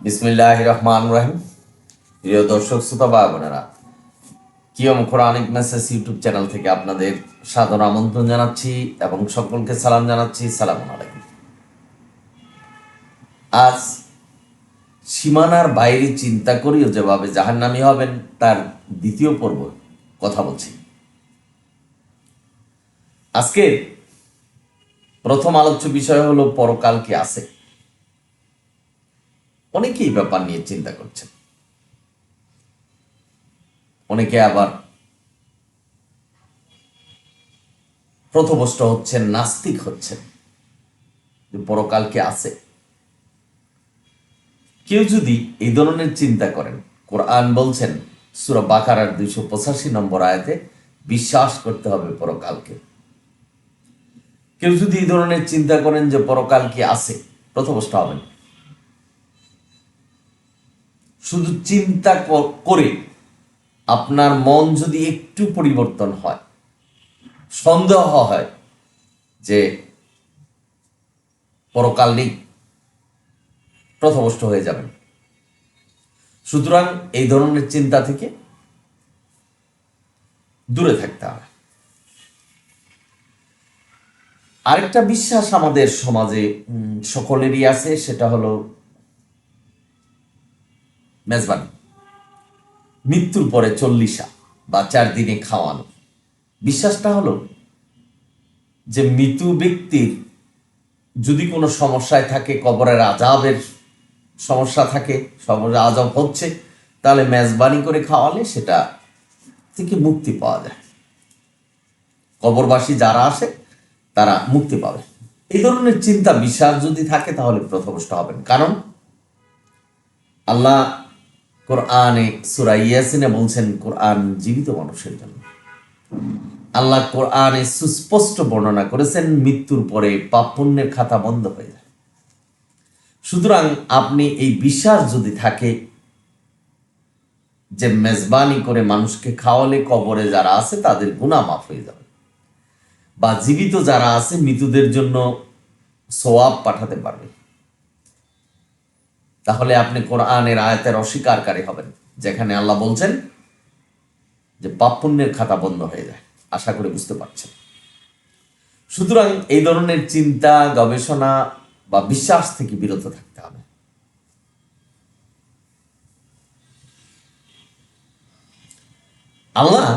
বিসমিল্লাহির রহমানির রহিম। প্রিয় দর্শক শ্রোতা ভাই বোনেরা, কিয়ম কোরআনিক মেসেজ ইউটিউব চ্যানেল থেকে আপনাদের সাদর আমন্ত্রণ জানাচ্ছি এবং সকলকে সালাম জানাচ্ছি। সালামু আলাইকুম। আজ সীমানার বাইরে চিন্তা করিও যেভাবে জাহান্নামী হবেন তার দ্বিতীয় পর্ব কথা বলছি। আজকে প্রথম আলোচ্য বিষয় হলো পরকাল কি আছে। অনেকেই ব্যাপার নিয়ে চিন্তা করছেন, অনেকে আবার প্রথভষ্ট হচ্ছেন, নাস্তিক হচ্ছেন যে পরকাল কি আছে। কেউ যদি এই ধরনের চিন্তা করেন, কোরআন বলছেন সূরা বাকারার 285 নম্বর আয়াতে বিশ্বাস করতে হবে পরকালকে। কেউ যদি এই ধরনের চিন্তা করেন যে পরকাল কি আছে, প্রথভষ্ট হবেন। শুধু চিন্তা করে আপনার মন যদি একটু পরিবর্তন হয়, সন্দেহ হয় যে পরকাল নেই, প্রথভষ্ট হয়ে যাবেন। সুতরাং এই ধরনের চিন্তা থেকে দূরে থাকতে হবে। আরেকটা বিশ্বাস আমাদের সমাজে সকলেরই আছে, সেটা হলো মেজবানি, মৃত্যুর পরে 40 বা 4 দিনে খাওয়ানো। বিশ্বাসটা হলো যে মৃত ব্যক্তির যদি কোনো সমস্যায় থাকে, কবরের আযাবের সমস্যা থাকে, আযাব হচ্ছে, তাহলে মেজবানি করে খাওয়ালে সেটা থেকে মুক্তি পাওয়া যায়। কবরবাসী যারা আসে তারা মুক্তি পাবে। এই ধরনের চিন্তা বিশ্বাস যদি থাকে তাহলে প্রথমষ্ট হবেন। কারণ আল্লাহ কোরআনে সূরা ইয়াসিনে বলছেন কোরআন জীবিত মানুষের জন্য। আল্লাহ কোরআনে সুস্পষ্ট বর্ণনা করেছেন মৃত্যুর পরে পাপ পুণ্যের খাতা বন্ধ হয়ে যায়। সুতরাং আপনি এই বিশ্বাস যদি থাকে যে মেজবানি করে মানুষকে খাওয়ালে কবরে যারা আছে তাদের গুনাহ মাফ হয়ে যাবে, বা জীবিত যারা আছে মৃতদের জন্য সওয়াব পাঠাতে পারবে, তাহলে আপনি কোরআনের আয়াতের অস্বীকারী হবেন, যেখানে আল্লাহ বলছেন যে পাপ পুণ্যের খাতা বন্ধ হয়ে যায়। আশা করি বুঝতে পারছেন। সুতরাং এই ধরনের চিন্তা, গবেষণা বা বিশ্বাস থেকে বিরত থাকতে হবে। আল্লাহ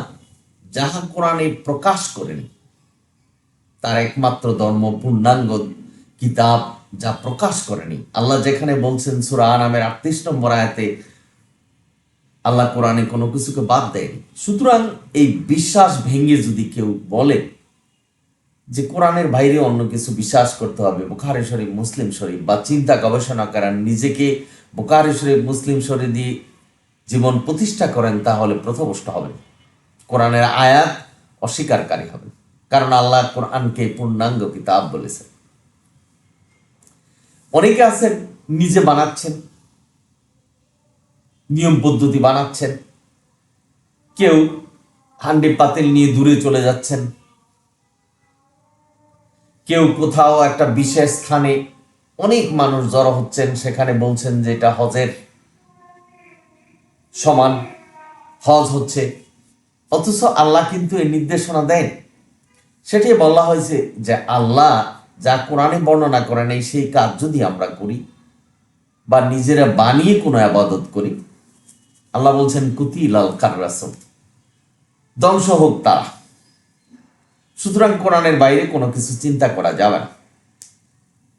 যাহা কোরআনে প্রকাশ করেন, তার একমাত্র ধর্ম পূর্ণাঙ্গ কিতাব যা প্রকাশ করেনি। আল্লাহ যেখানে বলছেন সূরা আনামের 38 নম্বর আয়াতে, আল্লাহ কোরআনে কোনো কিছুকে বাদ দেয়নি। সুতরাং এই বিশ্বাস ভেঙে যদি কেউ বলে যে কোরআনের বাইরে অন্য কিছু বিশ্বাস করতে হবে, বুখারী শরীফ, মুসলিম শরীফ, বা চিন্তা গবেষণা করেন, নিজেকে বুখারী শরীফ, মুসলিম শরীফ দিয়ে জীবন প্রতিষ্ঠা করেন, তাহলে প্রথভষ্ট হবেন, কোরআনের আয়াত অস্বীকারী হবেন। কারণ আল্লাহ কোরআনকে পূর্ণাঙ্গ কিতাব বলেছেন। অনেকে আছেন নিজে বানাচ্ছেন, নিয়ম পদ্ধতি বানাচ্ছেন, কেউ হান্ডি পাতিল নিয়ে দূরে চলে যাচ্ছেন, কেউ কোথাও একটা বিশেষ স্থানে অনেক মানুষ জড়ো হচ্ছেন, সেখানে বলছেন যে এটা হজের সমান, হজ হচ্ছে। অথচ আল্লাহ কিন্তু এই নির্দেশনা দেন। সেটাই বলা হয়েছে যে আল্লাহ যা কোরআনে বর্ণনা করেন এই সেই কাজ যদি আমরা করি বা নিজেরা বানিয়ে কোনো আবাদত করি, আল্লাহ বলছেন কুতিলাল কাররাসুম, ধ্বংস হোক তারা। সুতরাং কোরআনের বাইরে কোনো কিছু চিন্তা করা যাবে না,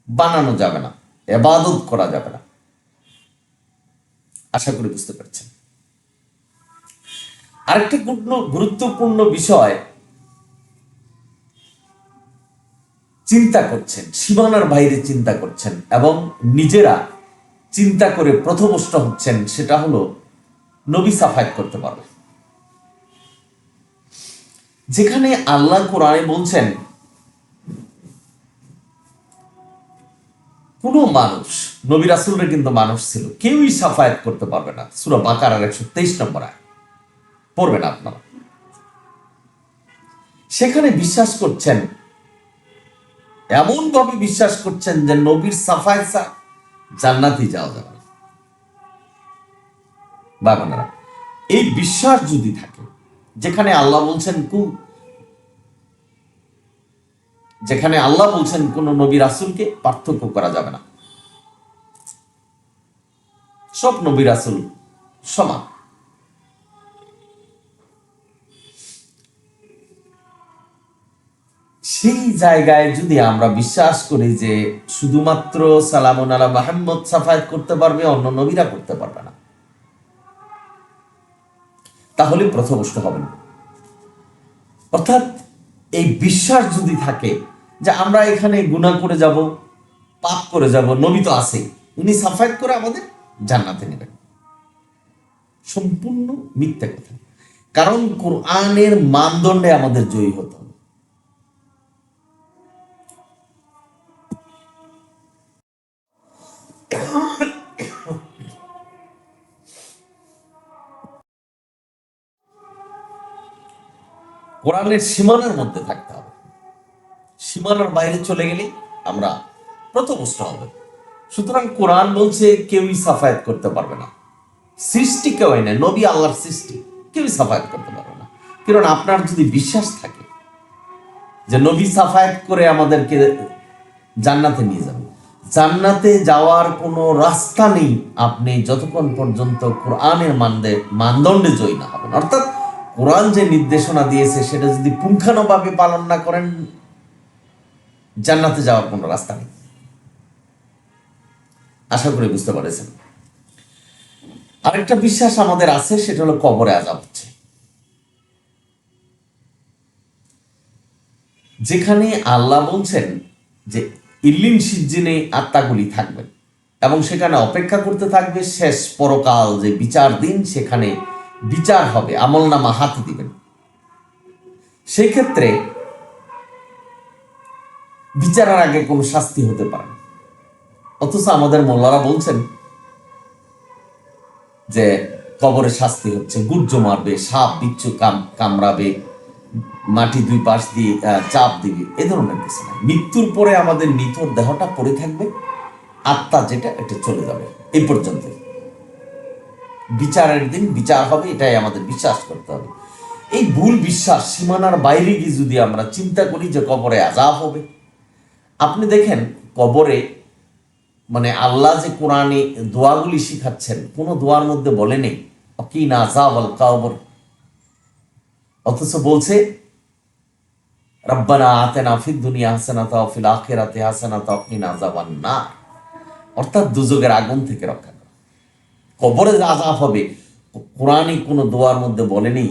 বানানো যাবে না, ইবাদত করা যাবে না। আশা করি বুঝতে পারছেন। আরেকটি গুরুত্বপূর্ণ বিষয়, চিন্তা করছেন, সীমানার বাইরে চিন্তা করছেন এবং নিজেরা চিন্তা করে প্রথভষ্ট হচ্ছেন, সেটা হলো নবী সাফায়াত করতে পারবে। যেখানে আল্লাহ কোরআনে বলছেন কোন মানুষ, নবী রাসূলরা কিন্তু মানুষ ছিল, কেউই সাফায়াত করতে পারবে না। সূরা বাকারার 123 নম্বর আয়াত পড়বেন আপনারা। সেখানে বিশ্বাস করছেন, এমন ভাবে বিশ্বাস করছেন যে নবীর সাফায়াত জান্নাতে যাওয়া যাবে। বা বোনেরা, এই বিশ্বাস যদি থাকে, যেখানে আল্লাহ বলছেন কোন নবী রাসূলকে পার্থক্য করা যাবে না, সব নবী রাসূল সমান, সেই জায়গায় যদি আমরা বিশ্বাস করি যে শুধুমাত্র সালামুন আলা মুহাম্মদ সাফায়াত করতে পারবে, অন্য নবীরা করতে পারবে না, তাহলে পথভ্রষ্ট হবে না। অর্থাৎ এই বিশ্বাস যদি থাকে যে আমরা এখানে গুনাহ করে যাব, পাপ করে যাব, নবী তো আছে, উনি সাফায়াত করে আমাদের জান্নাতে নেবেন, সম্পূর্ণ মিথ্যা কথা। কারণ কোরআনের মানদণ্ডে আমাদের জয়ী হতে হবে। কোরআনের সীমানার মধ্যে থাকতে হবে, সীমানার বাইরে চলে গেলে আমরা পথভ্রষ্ট হবে। সুতরাং কোরআন বলছে কেউই সাফায়াত করতে পারবে না, সৃষ্টি কেউই না, নবী আল্লাহর সৃষ্টি, কেউই সাফায়াত করতে পারবে না। কারণ আপনার যদি বিশ্বাস থাকে যে নবী সাফায়াত করে আমাদেরকে জান্নাতে নিয়ে যাবে, জান্নাতে যাওয়ার কোনো রাস্তা নেই আপনি যতক্ষণ পর্যন্ত কোরআনের মানদণ্ডে জয়ী না হবেন। অর্থাৎ কোরআন যে নির্দেশনা দিয়েছে সেটা যদি পুঙ্খানুভাবে পালন না করেন, জান্নাতে যাওয়ার কোনো রাস্তা নেই। আশা করি বুঝতে পারেছেন। আরেকটা বিশ্বাস আমাদের আছে, সেটা হলো কবরে আযাব হচ্ছে, যেখানে আল্লাহ বলছেন যে ইল্লিন সিজ্জিনে আত্মাগুলি থাকবেন এবং সেখানে অপেক্ষা করতে থাকবে শেষ পরকাল যে বিচার দিন, সেখানে বিচার হবে, আমলনামা হাতে দিবেন। সেই ক্ষেত্রে বিচারের আগে কোনো শাস্তি হতে পারে না। অথচ আমাদের মোল্লারা বলছেন যে কবরে শাস্তি হচ্ছে, গুর্জ মারবে, সাপ বিচ্ছু কামড়াবে, মাটি দুই পাশ দিয়ে চাপ দিবে, এ ধরনের কিছু না। মৃত্যুর পরে আমাদের নিথর দেহটা পড়ে থাকবে, আত্মা যেটা এটা চলে যাবে, এই পর্যন্ত। বিচারের দিন বিচার হবে, এটাই আমাদের বিশ্বাস করতে হবে। এই ভুল বিশ্বাস সীমানার বাইরে গিয়ে যদি আমরা চিন্তা করি যে কবরে আযাব হবে, আপনি দেখেন কবরে মানে আল্লাহ যে কোরআনে দোয়াগুলি শিখাচ্ছেন, কোনো দোয়ার মধ্যে বলে নেই অকিনা আযাবাল কবর, অথচ বলছে রব্বানা আতিনা ফিদ দুনিয়া হাসানাতা ওয়া ফিল আখিরাতি হাসানাতা ওয়া কিনা আযাবান নার। অর্থাৎ দুজকের আগুন থেকে রক্ষা করা। কবরে যে আযাব হবে, কোরআনে কোনো দোয়ার মধ্যে বলেনি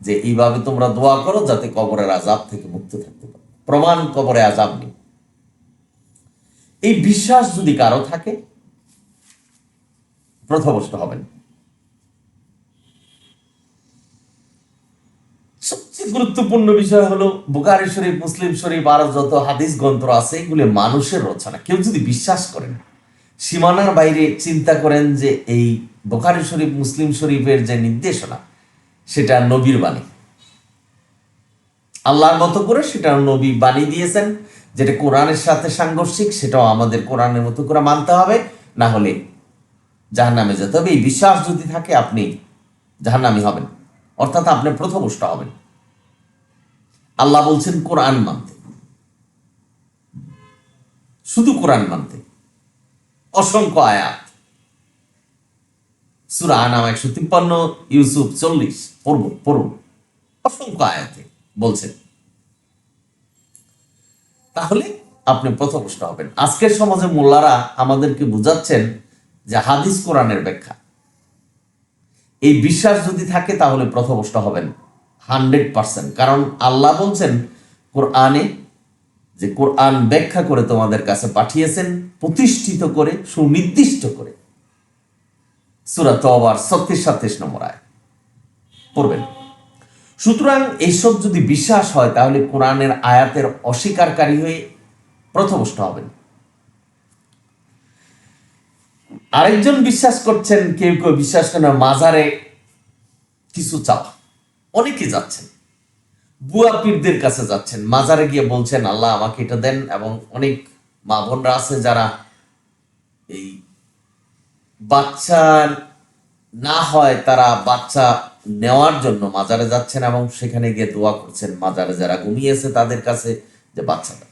যে এইভাবে তোমরা দোয়া করো যাতে কবরের আযাব থেকে মুক্ত থাকতে পারো। প্রমাণ কবরে আযাব নেই। এই বিশ্বাস যদি কারো থাকে, পথভ্রষ্ট হবেন। সবচেয়ে গুরুত্বপূর্ণ বিষয় হলো বুখারী শরীফ, মুসলিম শরীফ আর যত হাদিস গ্রন্থ আছে এগুলি মানুষের রচনা। কেউ যদি বিশ্বাস করেন, সীমানার বাইরে চিন্তা করেন যে এই বুখারী শরীফ, মুসলিম শরীফের যে নির্দেশনা সেটা নবীর বাণী, আল্লাহর মতো করে সেটা নবী বাণী দিয়েছেন, যেটা কোরআনের সাথে সাংঘর্ষিক, সেটাও আমাদের কোরআনের মতো করে মানতে হবে, না হলে জাহান্নামে যেতে হবে। এই বিশ্বাস যদি থাকে আপনি জাহান্নামী হবেন, অর্থাৎ আপনি পথভ্রষ্ট হবেন। আল্লাহ বলছেন কোরআন মানতে, শুধু কোরআন মানতে। অসংখ্য আয়াত, সূরা আনাম 153, ইউসুফ 40, পড়ুন, অসংখ্য আয়াতে বলছেন। তাহলে আপনি পথভ্রষ্ট হবেন। আজকের সমাজে মোল্লারা আমাদেরকে বুঝাচ্ছেন যে হাদিস কোরআনের ব্যাখ্যা। এই বিশ্বাস যদি থাকে তাহলে পথভ্রষ্ট হবেন 100%। কারণ আল্লাহ বলছেন কোরআনে যে কোরআন ব্যাখ্যা করে তোমাদের কাছে পাঠিয়েছেন, প্রতিষ্ঠিত করে, সুনির্দিষ্ট করে। সূরা তওবার 36-37 নম্বর আয়াত পড়বেন। সুতরাং এইসব যদি বিশ্বাস হয় তাহলে কোরআনের আয়াতের অস্বীকারী হয়ে পথভ্রষ্ট হবেন। আরেকজন বিশ্বাস করছেন, কেউ কেউ বিশ্বাস করেন মাজারে কিছু চাওয়া। অনেকে যাচ্ছেন, বুয়া পীরদের কাছে যাচ্ছেন, মাজারে গিয়ে বলছেন আল্লাহ আমাকে এটা দেন। এবং অনেক মা বোনরা আছে যারা এই বাচ্চা না হয় তারা বাচ্চা নেওয়ার জন্য মাজারে যাচ্ছেন এবং সেখানে গিয়ে দোয়া করছেন মাজারে যারা ঘুমিয়েছে তাদের কাছে যে বাচ্চাটা।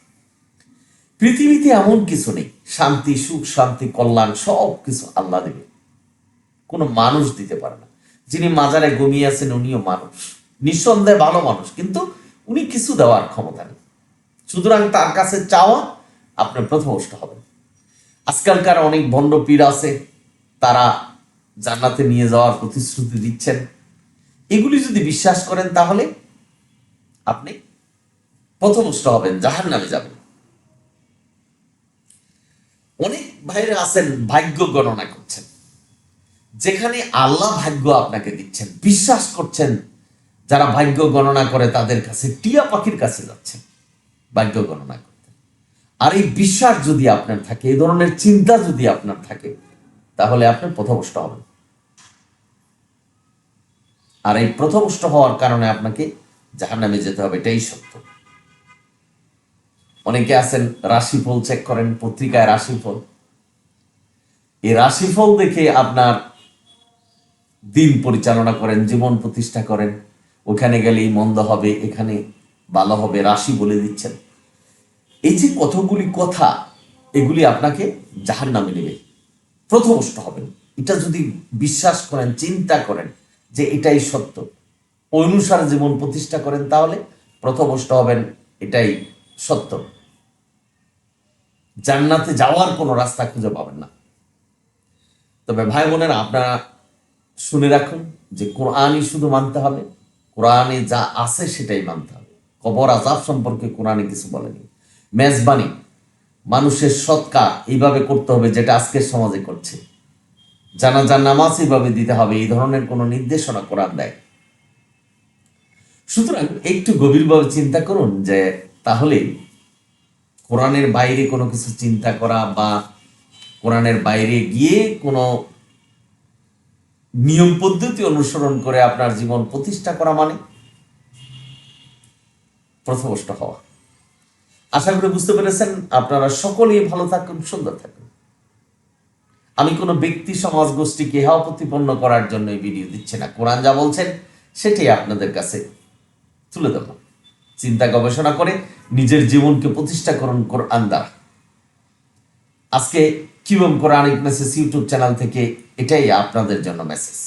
পৃথিবীতে এমন কিছু নেই, শান্তি, সুখ, শান্তি, কল্যাণ সব কিছু আল্লাহ দেবে, কোনো মানুষ দিতে পারে না। যিনি মাজারে ঘুমিয়ে আছেন উনিও মানুষ, নিঃসন্দেহে ভালো মানুষ, কিন্তু উনি কিছু দেওয়ার ক্ষমতা নেই। সুতরাং তার কাছে চাওয়া আপনি প্রথমষ্ট হবেন। আজকালকার অনেক ভণ্ড পীর আছে, তারা জান্নাতে নিয়ে যাওয়ার প্রতিশ্রুতি দিচ্ছেন। এগুলি যদি বিশ্বাস করেন তাহলে আপনি প্রথমষ্ট হবেন, জাহান্নামে যাবেন। অনেক ভাইরা আছেন ভাগ্য গণনা করছেন, যেখানে আল্লাহ ভাগ্য আপনাকে দিচ্ছেন, বিশ্বাস করছেন। যারা ভাগ্য গণনা করে তাদের কাছে টিয়া পাখির কাছে যাচ্ছেন ভাগ্য গণনা করতে। আর এই বিশ্বাস যদি আপনার থাকে, এই ধরনের চিন্তা যদি আপনার থাকে, তাহলে আপনি প্রথমষ্ট হবেন। আর এই প্রথমষ্ট হওয়ার কারণে আপনাকে জাহান্নামে যেতে হবে, এটাই সত্য। অনেকে আছেন রাশিফল চেক করেন, পত্রিকায় রাশিফল, এই রাশিফল দেখে আপনার দিন পরিচালনা করেন, জীবন প্রতিষ্ঠা করেন। ওখানে গেলেই মন্দ হবে, এখানে ভালো হবে, রাশি বলে দিচ্ছেন। এই যে কতগুলি কথা, এগুলি আপনাকে জাহান্নামে নেবে, প্রথমষ্ট হবেন। এটা যদি বিশ্বাস করেন, চিন্তা করেন যে এটাই সত্য, অনুসারে জীবন প্রতিষ্ঠা করেন, তাহলে প্রথমষ্ট হবেন, এটাই সত্য। জান্নাতে যাওয়ার কোনো রাস্তা খুঁজে পাবেন না। তবে ভাই বোনেরা, আপনারা শুনে রাখুন যে কোরআনই শুধু মানতে হবে, কোরআনে যা আছে সেটাই মানতে হবে। কবর আযাব সম্পর্কে কোরআনে কিছু বলেনি। মেজবানি, মানুষের সৎকার এইভাবে করতে হবে যেটা আজকের সমাজে করছে, জানাজার নামাজ এইভাবে দিতে হবে, এই ধরনের কোনো নির্দেশনা কোরআন দেয়। সুতরাং একটু গভীরভাবে চিন্তা করুন যে তাহলে কোরআনের বাইরে কোনো কিছু চিন্তা করা বা কোরআনের বাইরে গিয়ে কোনো নিয়ম পদ্ধতি অনুসরণ করে আপনার জীবন প্রতিষ্ঠা করা মানে প্রথমষ্ট হওয়া। আশা করি বুঝতে পেরেছেন। আপনারা সকলেই ভালো থাকুন, সুন্দর থাকুন। আমি কোনো ব্যক্তি, সমাজ, গোষ্ঠীকে ইহা প্রতিপন্ন করার জন্য এই ভিডিও দিচ্ছি না। কোরআন যা বলছেন সেটাই আপনাদের কাছে তুলে ধরলাম। চিন্তা গবেষণা করে নিজের জীবনকে প্রতিষ্ঠা করুন কোরআন দ্বারা। আজকে QM Quranic message YouTube channel থেকে এটাই আপনাদের জন্য মেসেজ।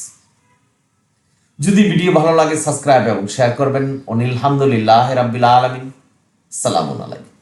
যদি ভিডিও ভালো লাগে সাবস্ক্রাইব এবং শেয়ার করবেন। অনিল হামদুলিল্লাহ রাব্বিল আলামিন। সালামুন আলাইকুম।